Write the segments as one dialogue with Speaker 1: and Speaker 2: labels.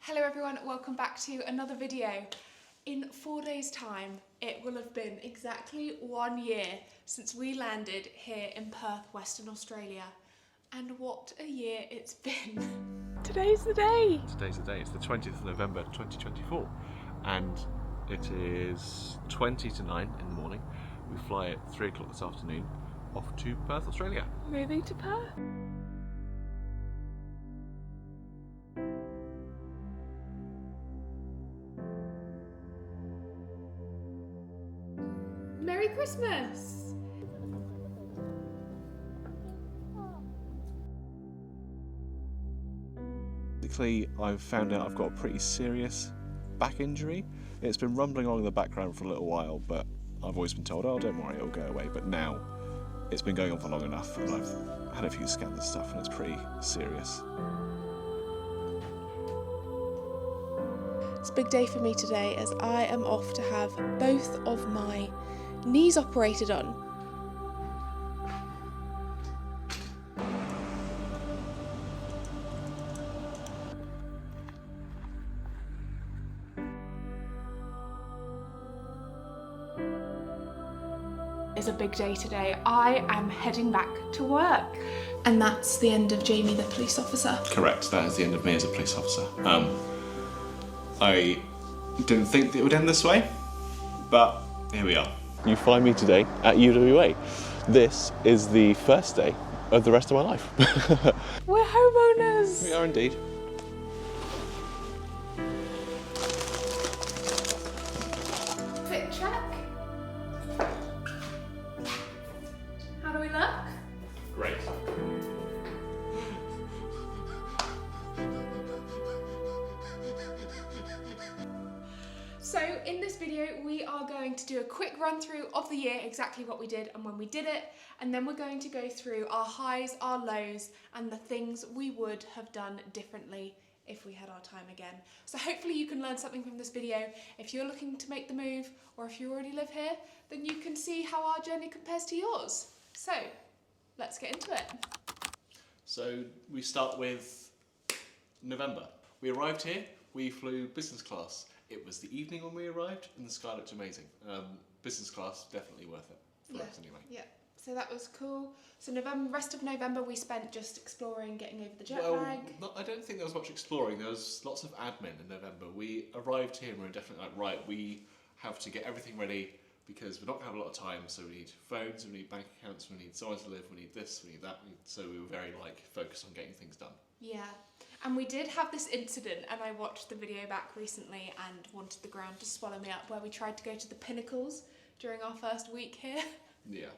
Speaker 1: Hello everyone, welcome back to another video. In 4 days' time, it will have been exactly 1 year since we landed here in Perth, Western Australia. And what a year it's been. Today's the day.
Speaker 2: Today's the day. It's the 20th of November 2024 and it is 20 to 9 in the morning. We fly at 3 o'clock this afternoon off to Perth, Australia.
Speaker 1: Moving to Perth. Merry Christmas!
Speaker 2: Basically, I've found out I've got a pretty serious back injury. It's been rumbling along in the background for a little while, but I've always been told, oh, don't worry, it'll go away. But now, it's been going on for long enough, and I've had a few scans and stuff, and it's pretty serious.
Speaker 1: It's a big day for me today as I am off to have both of my knees operated on. It's a big day today. I am heading back to work. And that's the end of Jamie, the police officer.
Speaker 2: Correct, that is the end of me as a police officer. I didn't think that it would end this way, but here we are. You find me today at UWA. This is the first day of the rest of my life.
Speaker 1: We're homeowners!
Speaker 2: We are indeed.
Speaker 1: Fit check. How do we look?
Speaker 2: Great.
Speaker 1: So in this video we are going to do a quick run through of the year, exactly what we did and when we did it, and then we're going to go through our highs, our lows, and the things we would have done differently if we had our time again. So hopefully you can learn something from this video. If you're looking to make the move, or if you already live here, then you can see how our journey compares to yours. So let's get into it.
Speaker 2: So we start with November. We arrived here, we flew business class. It was the evening when we arrived and the sky looked amazing. Business class, definitely worth it for us anyway.
Speaker 1: Yeah, so that was cool. So rest of November we spent just exploring, getting over the jet lag.
Speaker 2: I don't think there was much exploring. There was lots of admin in November. We arrived here and we were definitely like, right, we have to get everything ready because we're not going to have a lot of time. So we need phones, we need bank accounts, we need somewhere to live, we need this, we need that. So we were very focused on getting things done.
Speaker 1: Yeah, and we did have this incident, and I watched the video back recently and wanted the ground to swallow me up, where we tried to go to the pinnacles during our first week here.
Speaker 2: Yeah.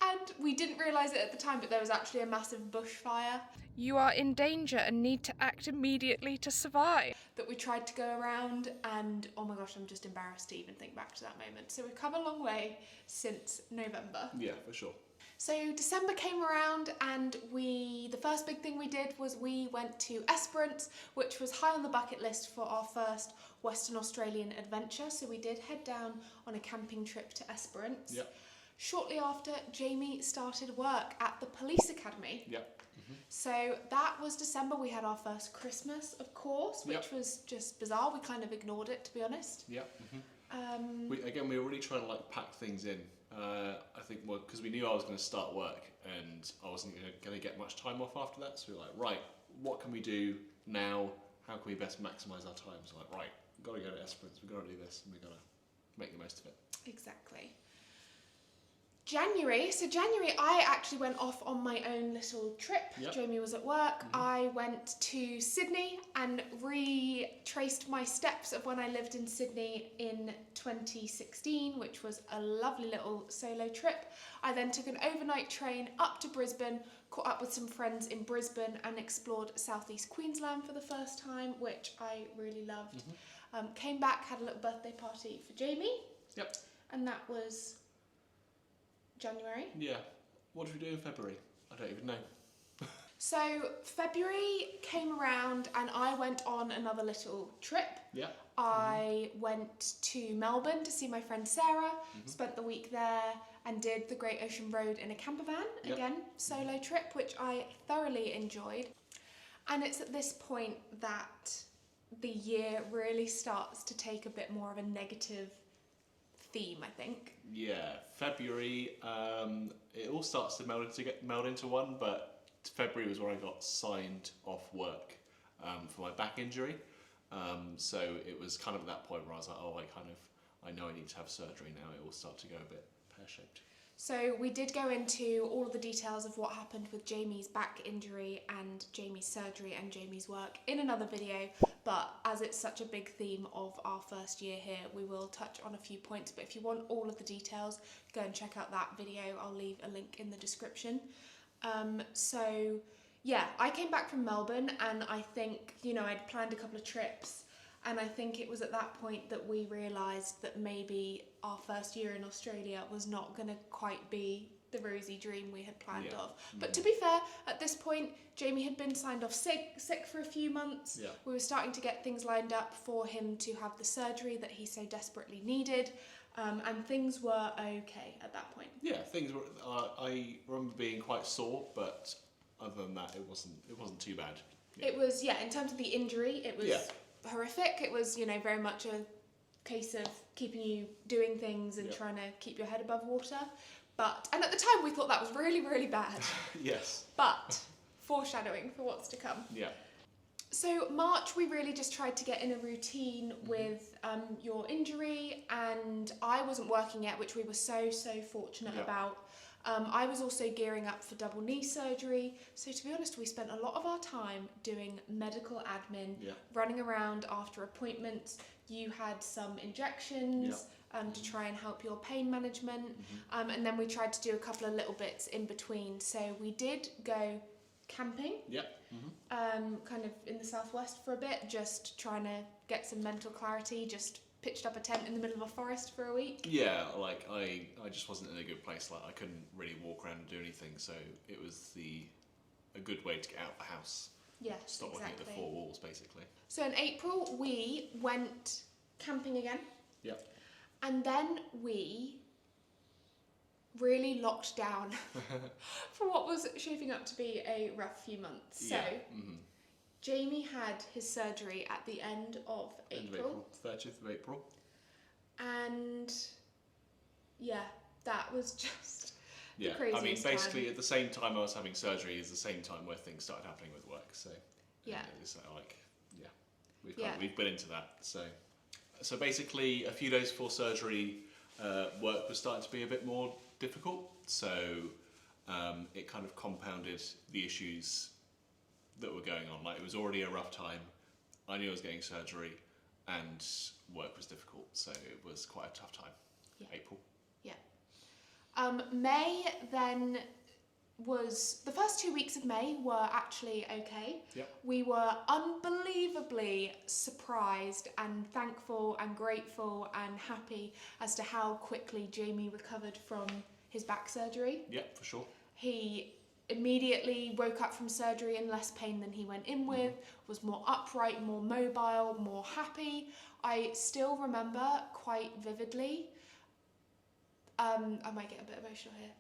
Speaker 1: And we didn't realise it at the time, but there was actually a massive bushfire. You are in danger and need to act immediately to survive. That we tried to go around, and oh my gosh, I'm just embarrassed to even think back to that moment. So we've come a long way since November.
Speaker 2: Yeah, for sure.
Speaker 1: So December came around and the first big thing we did was we went to Esperance, which was high on the bucket list for our first Western Australian adventure. So we did head down on a camping trip to Esperance.
Speaker 2: Yep.
Speaker 1: Shortly after, Jamie started work at the police academy.
Speaker 2: Yep. Mm-hmm.
Speaker 1: So that was December. We had our first Christmas, of course, which was just bizarre. We kind of ignored it, to be honest.
Speaker 2: Yep. Mm-hmm. We were really trying to pack things in. I think because we knew I was going to start work and I wasn't going to get much time off after that. So we were like, right, what can we do now? How can we best maximise our time? So right, we've got to go to Esperance, we've got to do this, and we've got to make the most of it.
Speaker 1: Exactly. January, I actually went off on my own little trip. Yep. Jamie was at work. Mm-hmm. I went to Sydney and retraced my steps of when I lived in Sydney in 2016, which was a lovely little solo trip. I then took an overnight train up to Brisbane, caught up with some friends in Brisbane and explored southeast Queensland for the first time, which I really loved. Mm-hmm. Came back, had a little birthday party for Jamie.
Speaker 2: Yep.
Speaker 1: And that was January.
Speaker 2: Yeah. What did we do in February? I don't even know.
Speaker 1: So February came around and I went on another little trip.
Speaker 2: Yeah.
Speaker 1: I went to Melbourne to see my friend Sarah, spent the week there and did the Great Ocean Road in a camper van, again, solo trip, which I thoroughly enjoyed. And it's at this point that the year really starts to take a bit more of a negative theme, I think.
Speaker 2: Yeah, February, it all starts to meld into one, but February was when I got signed off work for my back injury. So it was kind of at that point where I was like, oh, I know I need to have surgery now. It will start to go a bit pear-shaped.
Speaker 1: So we did go into all of the details of what happened with Jamie's back injury and Jamie's surgery and Jamie's work in another video, but as it's such a big theme of our first year here, we will touch on a few points. But if you want all of the details, go and check out that video. I'll leave a link in the description. So yeah, I came back from Melbourne, and I think, I'd planned a couple of trips, and I think it was at that point that we realised that maybe our first year in Australia was not going to quite be the rosy dream we had planned of. But to be fair, at this point, Jamie had been signed off sick for a few months.
Speaker 2: Yeah.
Speaker 1: We were starting to get things lined up for him to have the surgery that he so desperately needed. And things were okay at that point.
Speaker 2: Yeah, things were. I remember being quite sore, but other than that, it wasn't too bad. Yeah.
Speaker 1: It was, in terms of the injury, it was horrific. It was, very much a case of keeping you doing things and trying to keep your head above water. And at the time, we thought that was really, really bad.
Speaker 2: Yes.
Speaker 1: But foreshadowing for what's to come.
Speaker 2: Yeah.
Speaker 1: So March, we really just tried to get in a routine with your injury, and I wasn't working yet, which we were so fortunate about. I was also gearing up for double knee surgery. So to be honest, we spent a lot of our time doing medical admin, running around after appointments. You had some injections to try and help your pain management. And then we tried to do a couple of little bits in between. So we did go camping, kind of in the southwest for a bit, just trying to get some mental clarity, just pitched up a tent in the middle of a forest for a week.
Speaker 2: Yeah, like I just wasn't in a good place. Like I couldn't really walk around and do anything, so it was a good way to get out of the house.
Speaker 1: Yeah,
Speaker 2: stop looking at the four walls, basically.
Speaker 1: So in April we went camping again.
Speaker 2: Yeah.
Speaker 1: And then we really locked down for what was shaping up to be a rough few months. So Jamie had his surgery at the end of April.
Speaker 2: 30th of April.
Speaker 1: And that was just the craziest
Speaker 2: I mean, basically
Speaker 1: time.
Speaker 2: at the same time I was having surgery is the same time where things started happening with work. So it's we've been into that. So basically a few days before surgery, work was starting to be a bit more difficult. So it kind of compounded the issues that were going on. Like it was already a rough time. I knew I was getting surgery, and work was difficult, so it was quite a tough time. April.
Speaker 1: May then was the first 2 weeks of May were actually okay. We were unbelievably surprised and thankful and grateful and happy as to how quickly Jamie recovered from his back surgery.
Speaker 2: For sure.
Speaker 1: He immediately woke up from surgery in less pain than he went in with, was more upright, more mobile, more happy. I still remember quite vividly, I might get a bit emotional here,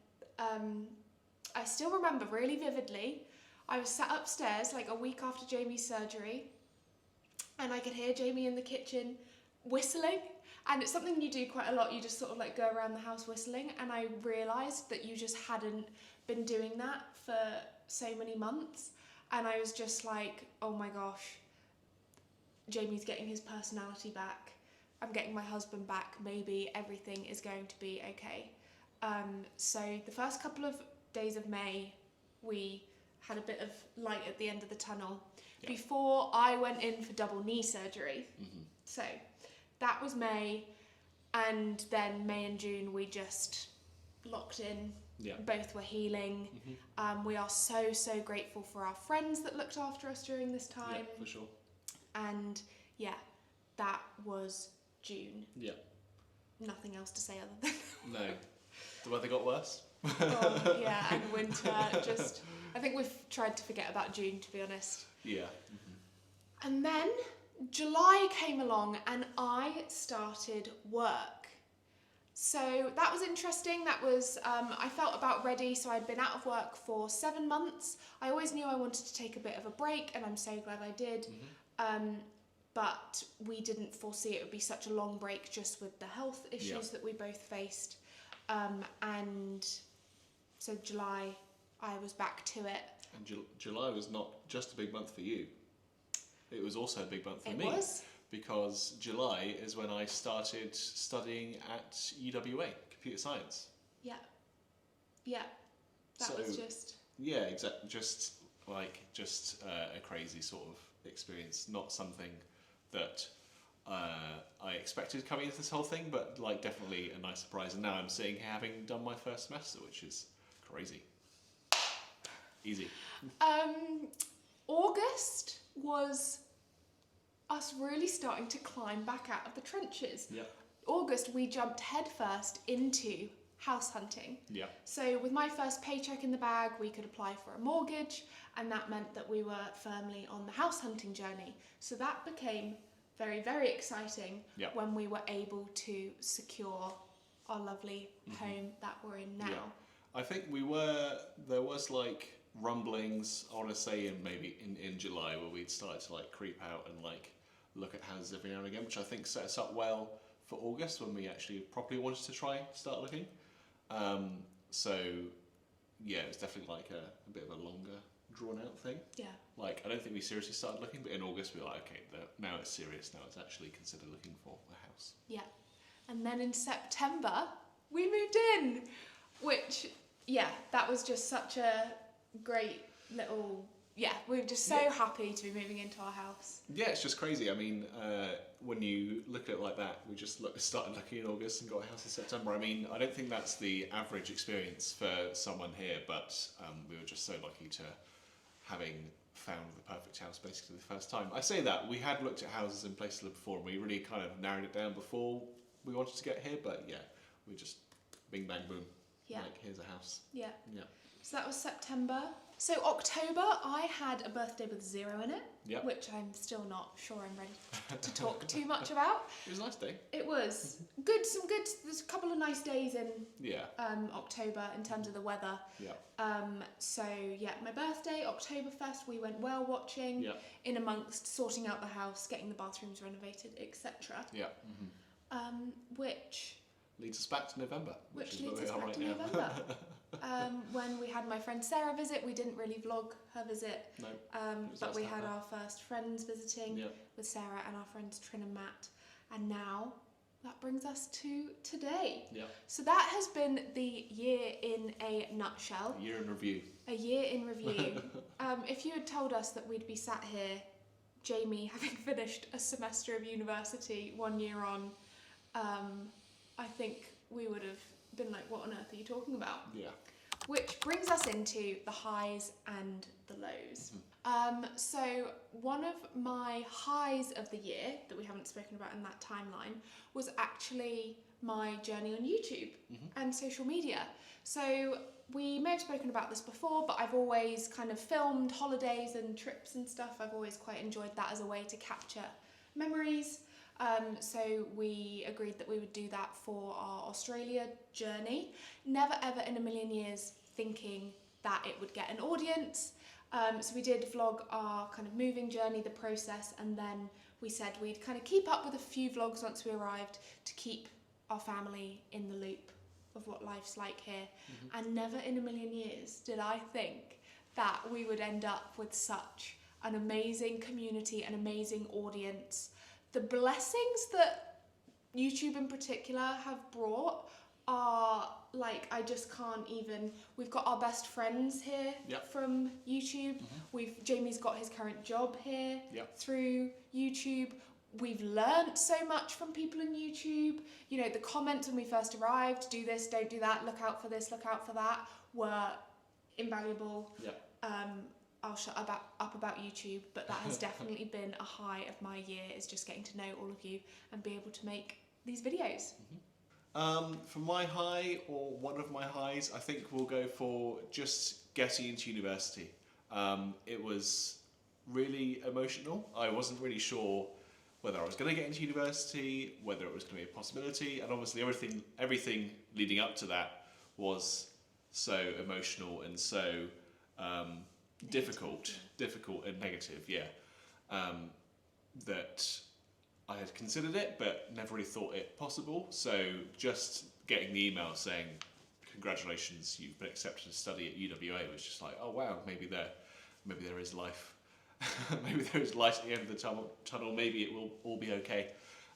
Speaker 1: I still remember really vividly, I was sat upstairs like a week after Jamie's surgery, and I could hear Jamie in the kitchen whistling. And it's something you do quite a lot, you just sort of like go around the house whistling, and I realised that you just hadn't been doing that for so many months, and I was just like, oh my gosh, Jamie's getting his personality back, I'm getting my husband back, maybe everything is going to be okay. So the first couple of days of May, we had a bit of light at the end of the tunnel before I went in for double knee surgery. So that was May, and then May and June we just locked in. Both were healing. We are so grateful for our friends that looked after us during this time.
Speaker 2: For sure. And
Speaker 1: that was June. Nothing else to say other than
Speaker 2: no. The weather got worse.
Speaker 1: And winter. I think we've tried to forget about June, to be honest. And then July came along and I started work. So that was interesting. That was, I felt about ready. So I'd been out of work for 7 months. I always knew I wanted to take a bit of a break, and I'm so glad I did. but we didn't foresee it would be such a long break just with the health issues that we both faced. And so July, I was back to it.
Speaker 2: And July was not just a big month for you. It was also a big month for me.
Speaker 1: It was?
Speaker 2: Because July is when I started studying at UWA, computer science.
Speaker 1: Yeah. Yeah. That was just...
Speaker 2: Yeah, exactly. Just a crazy sort of experience. Not something that I expected coming into this whole thing, but like definitely a nice surprise. And now I'm sitting here having done my first semester, which is crazy. Easy.
Speaker 1: August was us really starting to climb back out of the trenches.
Speaker 2: Yeah.
Speaker 1: August, we jumped headfirst into house hunting.
Speaker 2: Yeah.
Speaker 1: So with my first paycheck in the bag, we could apply for a mortgage, and that meant that we were firmly on the house hunting journey. So that became very, very exciting when we were able to secure our lovely home that we're in now.
Speaker 2: Yeah. I think there was like rumblings, I want to say in July, where we'd started to like creep out and like look at houses every now and again, which I think set us up well for August when we actually properly wanted to start looking. So yeah, it was definitely like a bit of a longer drawn out thing.
Speaker 1: Yeah.
Speaker 2: Like, I don't think we seriously started looking, but in August we were like, okay, now it's serious, now it's actually consider looking for a house.
Speaker 1: Yeah. And then in September, we moved in, which, yeah, that was just such a great little, we were just so happy to be moving into our house.
Speaker 2: Yeah, it's just crazy. I mean, when you look at it like that, we just started looking in August and got a house in September. I mean, I don't think that's the average experience for someone here, but we were just so lucky to having found the perfect house basically the first time. I say that, we had looked at houses in places before and we really kind of narrowed it down before we wanted to get here, but yeah, we just bing bang boom, like here's a house.
Speaker 1: Yeah.
Speaker 2: Yeah.
Speaker 1: So that was September. So October, I had a birthday with 0 in it, which I'm still not sure I'm ready to talk too much about.
Speaker 2: It was a nice day.
Speaker 1: It was good. There's a couple of nice days in October in terms of the weather.
Speaker 2: Yeah.
Speaker 1: So yeah, my birthday, Oktoberfest, we went whale watching in amongst sorting out the house, getting the bathrooms renovated, etc.
Speaker 2: Yeah.
Speaker 1: Which
Speaker 2: leads us back to November.
Speaker 1: Which leads us back to November. When we had my friend Sarah visit, we didn't really vlog her visit.
Speaker 2: No.
Speaker 1: But we had our first friends visiting with Sarah and our friends Trin and Matt. And now that brings us to today.
Speaker 2: Yeah.
Speaker 1: So that has been the year in a nutshell.
Speaker 2: A year in review.
Speaker 1: A year in review. If you had told us that we'd be sat here, Jamie having finished a semester of university 1 year on, I think we would have been like, what on earth are you talking about?
Speaker 2: Yeah.
Speaker 1: Which brings us into the highs and the lows. So one of my highs of the year that we haven't spoken about in that timeline was actually my journey on YouTube and social media. So we may have spoken about this before, but I've always kind of filmed holidays and trips and stuff. I've always quite enjoyed that as a way to capture memories. So we agreed that we would do that for our Australia journey. Never ever in a million years thinking that it would get an audience. So we did vlog our kind of moving journey, the process, and then we said we'd kind of keep up with a few vlogs once we arrived to keep our family in the loop of what life's like here. And never in a million years did I think that we would end up with such an amazing community, an amazing audience. The blessings that YouTube in particular have brought are like, I just can't even. We've got our best friends here from YouTube. Jamie's got his current job here through YouTube. We've learnt so much from people on YouTube. You know, the comments when we first arrived, do this, don't do that, look out for this, look out for that, were invaluable. I'll shut up about YouTube, but that has definitely been a high of my year, is just getting to know all of you and be able to make these videos.
Speaker 2: For my high, or one of my highs, I think we'll go for just getting into university. It was really emotional. I wasn't really sure whether I was going to get into university, whether it was going to be a possibility, and obviously everything leading up to that was so emotional and so difficult and negative, that I had considered it, but never really thought it possible. So just getting the email saying, congratulations, you've been accepted to study at UWA was just like, oh wow, maybe there is life. Maybe there is light at the end of the tunnel. Maybe it will all be okay.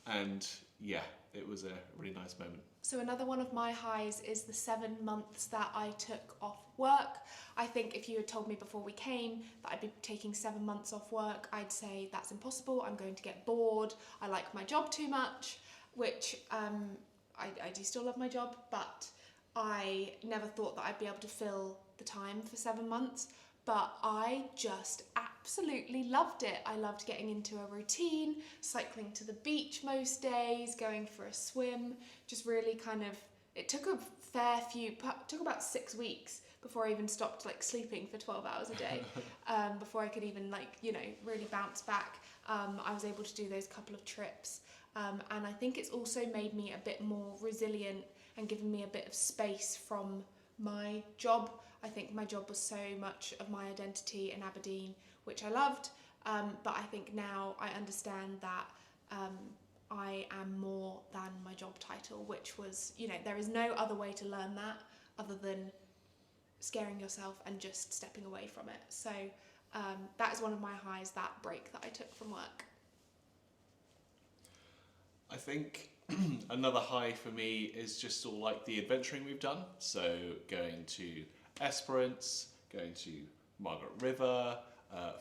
Speaker 2: And yeah, it was a really nice moment.
Speaker 1: So another one of my highs is the 7 months that I took off work. I think if you had told me before we came that I'd be taking 7 months off work, I'd say that's impossible. I'm going to get bored. I like my job too much, which I do still love my job, but I never thought that I'd be able to fill the time for 7 months. But I just absolutely loved it. I loved getting into a routine, cycling to the beach most days, going for a swim, just really kind of, it took took about 6 weeks before I even stopped like sleeping for 12 hours a day, before I could even really bounce back. I was able to do those couple of trips. And I think it's also made me a bit more resilient and given me a bit of space from my job. I think my job was so much of my identity in Aberdeen, which I loved, but I think now I understand that I am more than my job title, which was, there is no other way to learn that other than scaring yourself and just stepping away from it. So that is one of my highs, that break that I took from work.
Speaker 2: I think another high for me is just all like the adventuring we've done. So going to Esperance, going to Margaret River,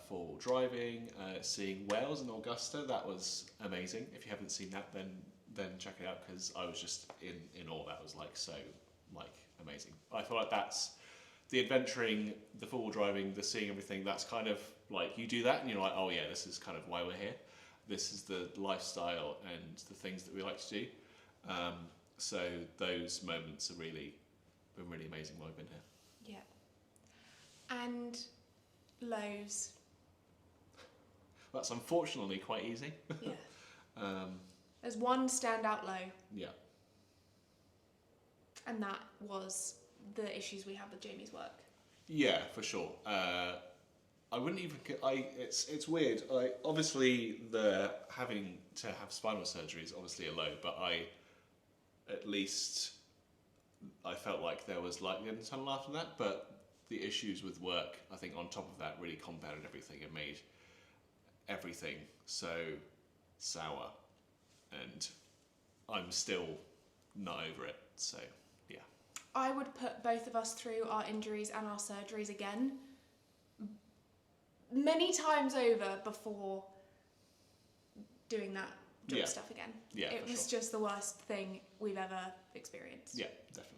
Speaker 2: for driving, seeing Wales and Augusta. That was amazing. If you haven't seen that, then check it out, because I was just in awe. That was so amazing. I feel like that's the adventuring, the four-wheel driving, the seeing everything. That's kind of like, you do that and you're like, oh yeah, this is kind of why we're here. This is the lifestyle and the things that we like to do. So those moments have been really amazing while I've been here.
Speaker 1: Yeah. And lows.
Speaker 2: That's unfortunately quite easy.
Speaker 1: Yeah. There's one standout low. Yeah. And that was the issues we had with Jamie's work.
Speaker 2: Yeah, for sure. I wouldn't even. It's weird. Obviously the having to have spinal surgery is obviously a low, but at least I felt like there was light at the end of the tunnel after that. But the issues with work, I think, on top of that, really compounded everything and made everything so sour, and I'm still not over it. So yeah.
Speaker 1: I would put both of us through our injuries and our surgeries again many times over before doing that job stuff again.
Speaker 2: Yeah,
Speaker 1: it was just the worst thing we've ever experienced.
Speaker 2: Yeah, definitely.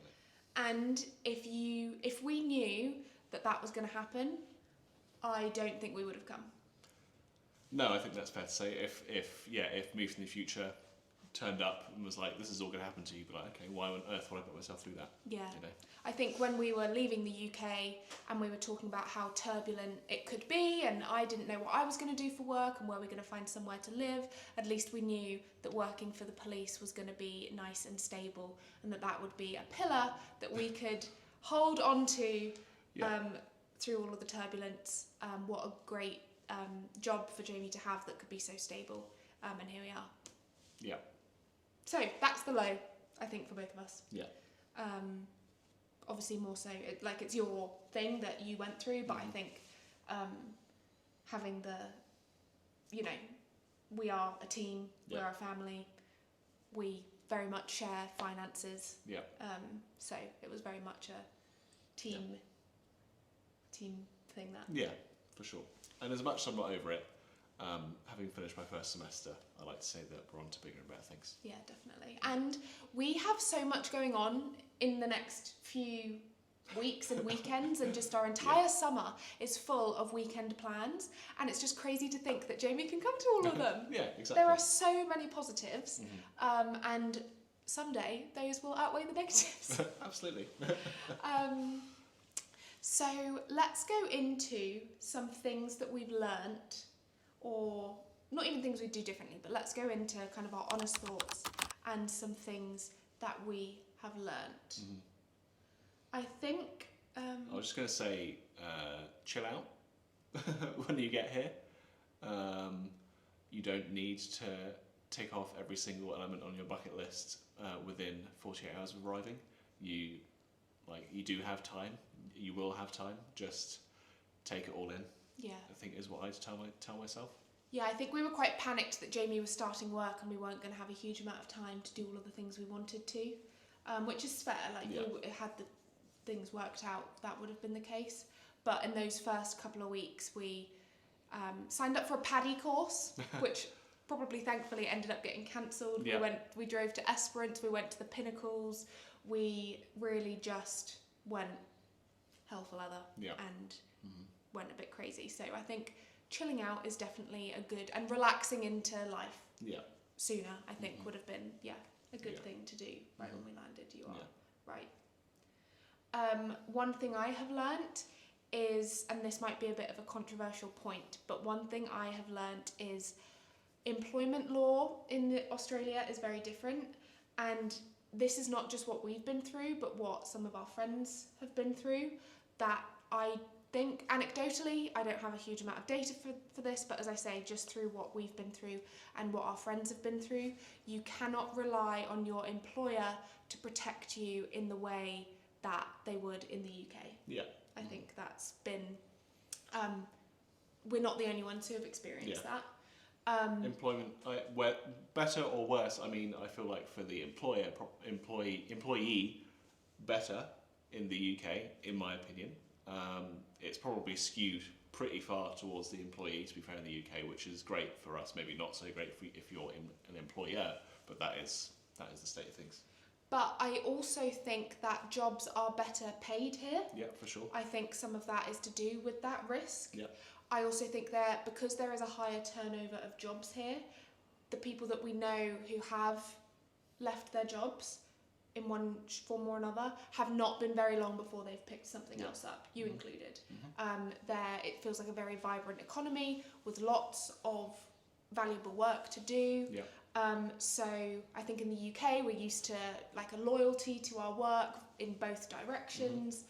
Speaker 1: And if we knew that was going to happen, I don't think we would have come. No,
Speaker 2: I think that's fair to say. If Move in the Future turned up and was like, this is all going to happen to you, but okay, why on earth would I put myself through that?
Speaker 1: Yeah. I think when we were leaving the UK and we were talking about how turbulent it could be, and I didn't know what I was going to do for work and where we were going to find somewhere to live, at least we knew that working for the police was going to be nice and stable, and that would be a pillar that we could hold on to through all of the turbulence. What a great job for Jamie to have that could be so stable, and here we are.
Speaker 2: Yeah.
Speaker 1: So that's the low, I think, for both of us.
Speaker 2: Yeah.
Speaker 1: Obviously more so, it's your thing that you went through, but I think having we are a team, we're a family, we very much share finances.
Speaker 2: Yeah.
Speaker 1: So it was very much a team thing that.
Speaker 2: Yeah, for sure. And as much as I'm not over it, having finished my first semester, I like to say that we're on to bigger and better things.
Speaker 1: Yeah, definitely. And we have so much going on in the next few weeks and weekends, and just our entire summer is full of weekend plans, and it's just crazy to think that Jamie can come to all of them.
Speaker 2: Yeah, exactly.
Speaker 1: There are so many positives, and someday those will outweigh the negatives.
Speaker 2: Absolutely.
Speaker 1: So let's go into some things that we've learnt, or not even things we do differently, but let's go into kind of our honest thoughts and some things that we have learnt. I think...
Speaker 2: I was just going to say, chill out when you get here. you don't need to tick off every single element on your bucket list within 48 hours of arriving. You do have time. You will have time. Just take it all in.
Speaker 1: Yeah.
Speaker 2: I think is what I'd tell myself.
Speaker 1: Yeah, I think we were quite panicked that Jamie was starting work and we weren't going to have a huge amount of time to do all of the things we wanted to, which is fair. We had the things worked out, that would have been the case. But in those first couple of weeks, we signed up for a paddy course, which probably thankfully ended up getting cancelled.
Speaker 2: Yeah.
Speaker 1: We drove to Esperance, we went to the Pinnacles. We really just went hell for leather and went a bit crazy. So I think chilling out is definitely a good, and relaxing into life sooner, I think would have been a good thing to do right when we landed. You are right. One thing I have learnt is, and this might be a bit of a controversial point, but one thing I have learnt is employment law in Australia is very different, and this is not just what we've been through, but what some of our friends have been through, that I think anecdotally, I don't have a huge amount of data for this, but as I say, just through what we've been through and what our friends have been through, you cannot rely on your employer to protect you in the way that they would in the UK.
Speaker 2: Yeah.
Speaker 1: I think that's been, we're not the only ones who have experienced that.
Speaker 2: Employment, better or worse? I mean, I feel like for the employee, better in the UK, in my opinion. It's probably skewed pretty far towards the employee, to be fair, in the UK, which is great for us. Maybe not so great if you're an employer, but that is the state of things.
Speaker 1: But I also think that jobs are better paid here.
Speaker 2: Yeah, for sure.
Speaker 1: I think some of that is to do with that risk.
Speaker 2: Yeah.
Speaker 1: I also think because there is a higher turnover of jobs here, the people that we know who have left their jobs in one form or another have not been very long before they've picked something else up, you included. It feels like a very vibrant economy with lots of valuable work to do.
Speaker 2: Yeah.
Speaker 1: So I think in the UK we're used to like a loyalty to our work in both directions,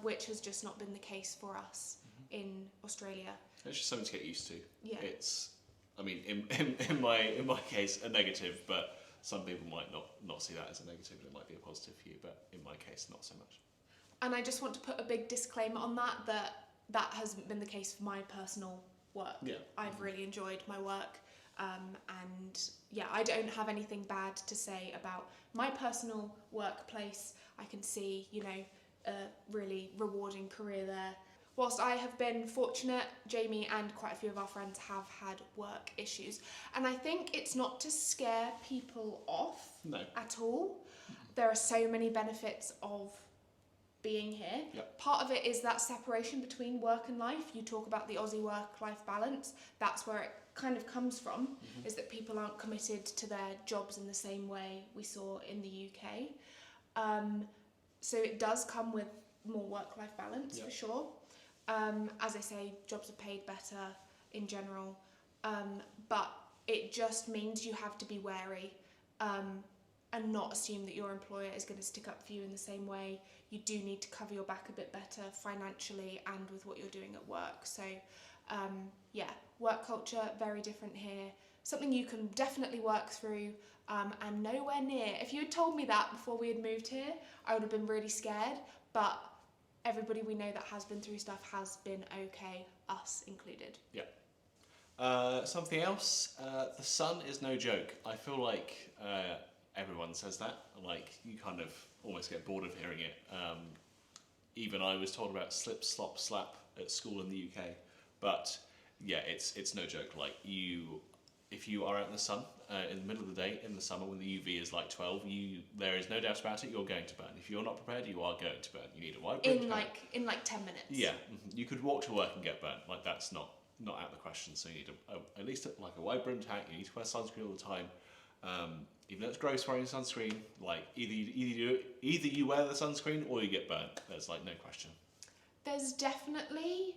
Speaker 1: which has just not been the case for us in Australia.
Speaker 2: It's just something to get used to.
Speaker 1: Yeah.
Speaker 2: It's, I mean, in my case, a negative, but some people might not see that as a negative. It might be a positive for you, but in my case, not so much. And
Speaker 1: I just want to put a big disclaimer on that hasn't been the case for my personal work.
Speaker 2: Yeah.
Speaker 1: I've really enjoyed my work. And yeah, I don't have anything bad to say about my personal workplace. I can see, a really rewarding career there. Whilst I have been fortunate, Jamie and quite a few of our friends have had work issues. And I think it's not to scare people off at all. There are so many benefits of being here.
Speaker 2: Yep.
Speaker 1: Part of it is that separation between work and life. You talk about the Aussie work-life balance. That's where it kind of comes from, is that people aren't committed to their jobs in the same way we saw in the UK. So it does come with more work-life balance, for sure. As I say, jobs are paid better in general, but it just means you have to be wary and not assume that your employer is going to stick up for you in the same way. You do need to cover your back a bit better financially and with what you're doing at work. So work culture, very different here. Something you can definitely work through, and nowhere near. If you had told me that before we had moved here, I would have been really scared, but everybody we know that has been through stuff has been okay, us included.
Speaker 2: Yeah. Something else, the sun is no joke. I feel like everyone says that, like you kind of almost get bored of hearing it. Even I was told about slip, slop, slap at school in the UK, but yeah, it's no joke. Like if you are out in the sun in the middle of the day in the summer when the UV is like 12, there is no doubt about it, you're going to burn. If you're not prepared, you are going to burn. You need a white brim hat.
Speaker 1: In like 10 minutes.
Speaker 2: Yeah, you could walk to work and get burnt. Like that's not out of the question. So you need at least like a wide brimmed hat. You need to wear sunscreen all the time. Even though it's gross wearing sunscreen, like either you wear the sunscreen or you get burnt. There's like no question.
Speaker 1: There's definitely,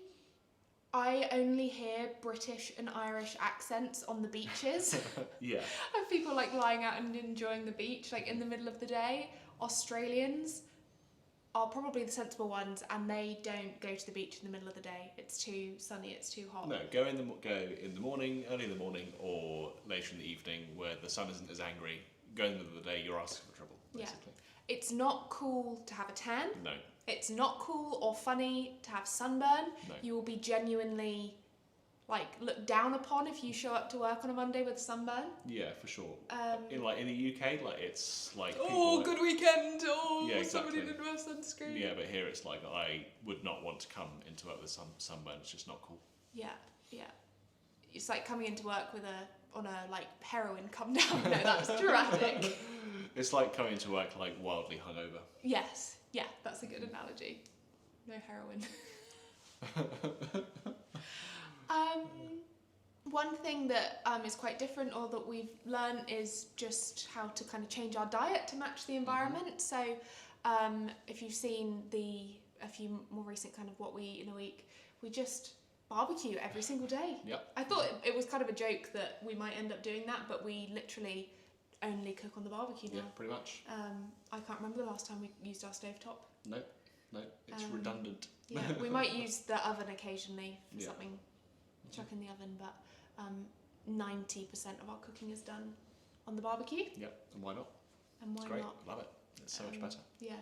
Speaker 1: I only hear British and Irish accents on the beaches.
Speaker 2: Yeah.
Speaker 1: Of people like lying out and enjoying the beach, like in the middle of the day. Australians, are probably the sensible ones, and they don't go to the beach in the middle of the day. It's too sunny, it's too hot.
Speaker 2: No, go in the morning, early in the morning, or later in the evening, where the sun isn't as angry. Go in the middle of the day, you're asking for trouble, basically.
Speaker 1: Yeah. It's not cool to have a tan.
Speaker 2: No.
Speaker 1: It's not cool or funny to have sunburn.
Speaker 2: No.
Speaker 1: You will be genuinely looked down upon if you show up to work on a Monday with a sunburn.
Speaker 2: Yeah, for sure. In the UK, it's like
Speaker 1: good weekend.
Speaker 2: Yeah, exactly.
Speaker 1: Somebody didn't wear sunscreen.
Speaker 2: Yeah, but here it's like I would not want to come into work with sunburn. It's just not cool.
Speaker 1: Yeah. It's like coming into work on a heroin come down. No, that's dramatic.
Speaker 2: It's like coming to work wildly hungover.
Speaker 1: Yes. Yeah, that's a good analogy. No heroin. One thing that is quite different, or that we've learned, is just how to kind of change our diet to match the environment. So if you've seen a few more recent kind of what we eat in a week, we just barbecue every single day.
Speaker 2: Yep.
Speaker 1: I thought it was kind of a joke that we might end up doing that, but we literally only cook on the barbecue now.
Speaker 2: Yeah, pretty much.
Speaker 1: I can't remember the last time we used our stovetop.
Speaker 2: No, it's redundant.
Speaker 1: Yeah, we might use the oven occasionally for something, chuck in the oven, but 90% of our cooking is done on the barbecue.
Speaker 2: Yep, and why not?
Speaker 1: And why
Speaker 2: it's great.
Speaker 1: not?
Speaker 2: Love it. It's so much better.
Speaker 1: Yeah.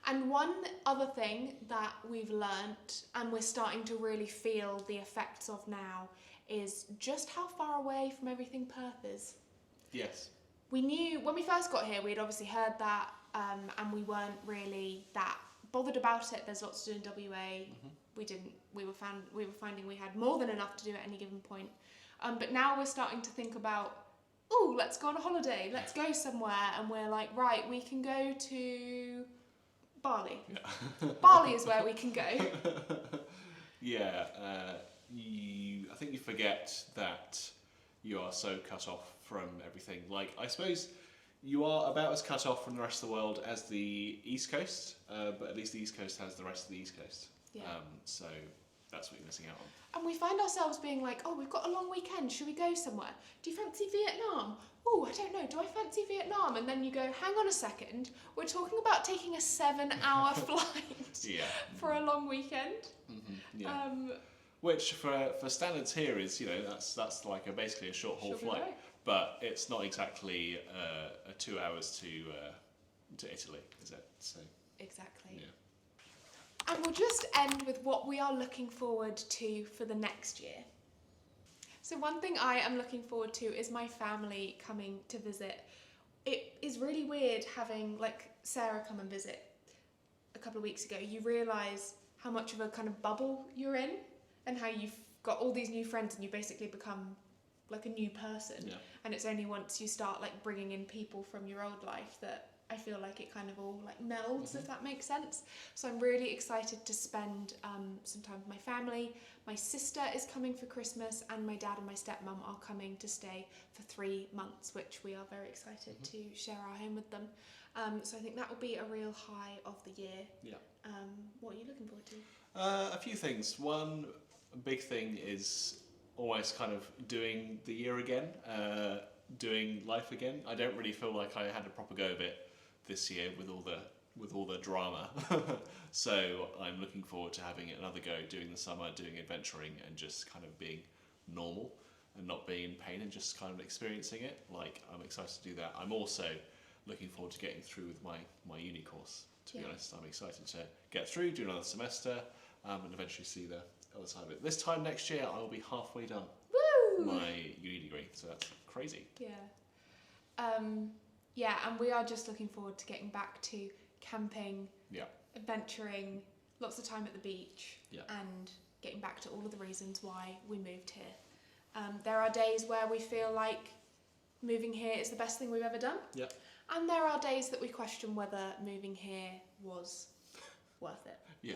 Speaker 1: And one other thing that we've learnt, and we're starting to really feel the effects of now, is just how far away from everything Perth is. Yes. We knew when we first got here, we'd obviously heard that, and we weren't really that bothered about it. There's lots to do in WA. Mm-hmm. We were finding we had more than enough to do at any given point. But now we're starting to think about, let's go on a holiday. Let's go somewhere, and we're like, right, we can go to Bali. Yeah. Bali is where we can go.
Speaker 2: Yeah. I think you forget that you are so cut off from everything. I suppose you are about as cut off from the rest of the world as the East Coast, but at least the East Coast has the rest of the East Coast. Yeah. So that's what you're missing out on.
Speaker 1: And we find ourselves being like, we've got a long weekend, should we go somewhere? Do you fancy Vietnam? I don't know, do I fancy Vietnam? And then you go, hang on a second, we're talking about taking a 7-hour flight for a long weekend. Mm-hmm. Yeah.
Speaker 2: Which for standards here is, that's basically a short haul flight. Away. But it's not exactly a 2 hours to Italy, is it? So
Speaker 1: exactly.
Speaker 2: Yeah.
Speaker 1: And we'll just end with what we are looking forward to for the next year. So one thing I am looking forward to is my family coming to visit. It is really weird having Sarah come and visit a couple of weeks ago. You realise how much of a kind of bubble you're in, and how you've got all these new friends and you basically become like a new person. Yeah. And it's only once you start bringing in people from your old life that I feel like it kind of all melds, if that makes sense. So I'm really excited to spend some time with my family. My sister is coming for Christmas, and my dad and my stepmum are coming to stay for 3 months, which we are very excited to share our home with them. So I think that will be a real high of the year. Yeah. What are you looking forward to?
Speaker 2: A few things. One big thing is almost kind of doing the year again, doing life again. I don't really feel like I had a proper go of it this year with all the drama. So I'm looking forward to having another go, doing the summer, doing adventuring, and just kind of being normal and not being in pain, and just kind of experiencing it. I'm excited to do that. I'm also looking forward to getting through with my uni course, to be honest. I'm excited to get through, do another semester, and eventually see the other side of it. This time next year I will be halfway done.
Speaker 1: Woo!
Speaker 2: My uni degree, so that's crazy.
Speaker 1: Yeah, and we are just looking forward to getting back to camping, adventuring, lots of time at the beach, and getting back to all of the reasons why we moved here. There are days where we feel like moving here is the best thing we've ever done. Yeah. And there are days that we question whether moving here was worth it. Yeah.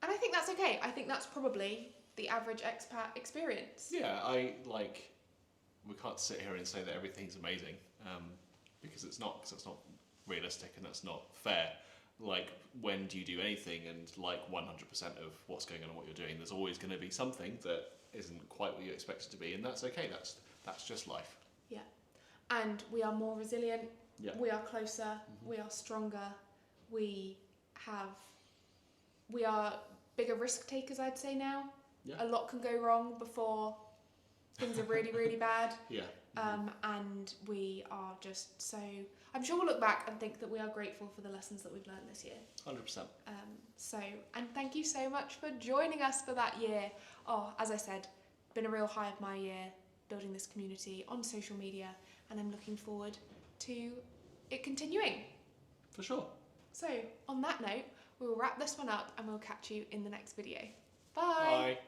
Speaker 1: And I think that's okay. I think that's probably the average expat experience.
Speaker 2: Yeah, we can't sit here and say that everything's amazing, because it's not realistic, and that's not fair. When do you do anything, and 100% of what's going on and what you're doing, there's always going to be something that isn't quite what you expect it to be, and that's okay. That's just life.
Speaker 1: Yeah. And we are more resilient. Yeah. We are closer. Mm-hmm. We are stronger. We we are bigger risk takers, I'd say now.
Speaker 2: Yeah.
Speaker 1: A lot can go wrong before things are really, really bad.
Speaker 2: Yeah.
Speaker 1: And we are just so... I'm sure we'll look back and think that we are grateful for the lessons that we've learned this year.
Speaker 2: 100%.
Speaker 1: And thank you so much for joining us for that year. Oh, as I said, been a real high of my year building this community on social media, and I'm looking forward to it continuing.
Speaker 2: For sure.
Speaker 1: So, on that note, we'll wrap this one up and we'll catch you in the next video. Bye!
Speaker 2: Bye.